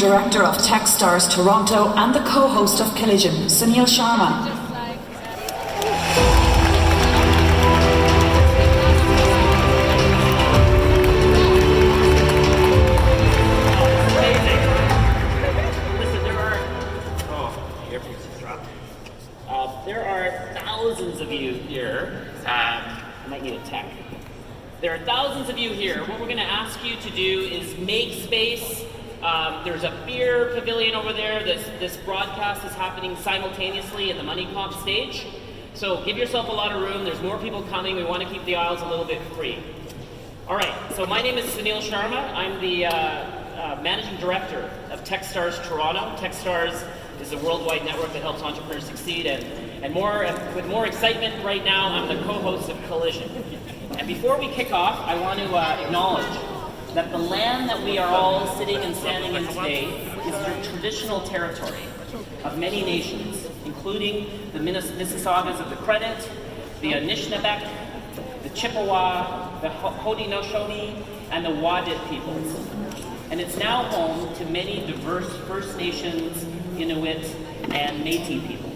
Director of Techstars Toronto and the co-host of Collision, Sunil Sharma. There are thousands of you here. I might need a tech. There are thousands of you here. What we're going to ask you to do is make space. There's a beer pavilion over there. This broadcast is happening simultaneously at the Money Conf stage. So give yourself a lot of room. There's more people coming. We want to keep the aisles a little bit free. All right, so my name is Sunil Sharma. I'm the Managing Director of Techstars Toronto. Techstars is a worldwide network that helps entrepreneurs succeed, and with more excitement right now, I'm the co-host of Collision. And before we kick off, I want to acknowledge that the land that we are all sitting and standing in today is the traditional territory of many nations, including the Mississaugas of the Credit, the Anishinaabeg, the Chippewa, the Haudenosaunee, and the Wadit peoples. And it's now home to many diverse First Nations, Inuit, and Métis people.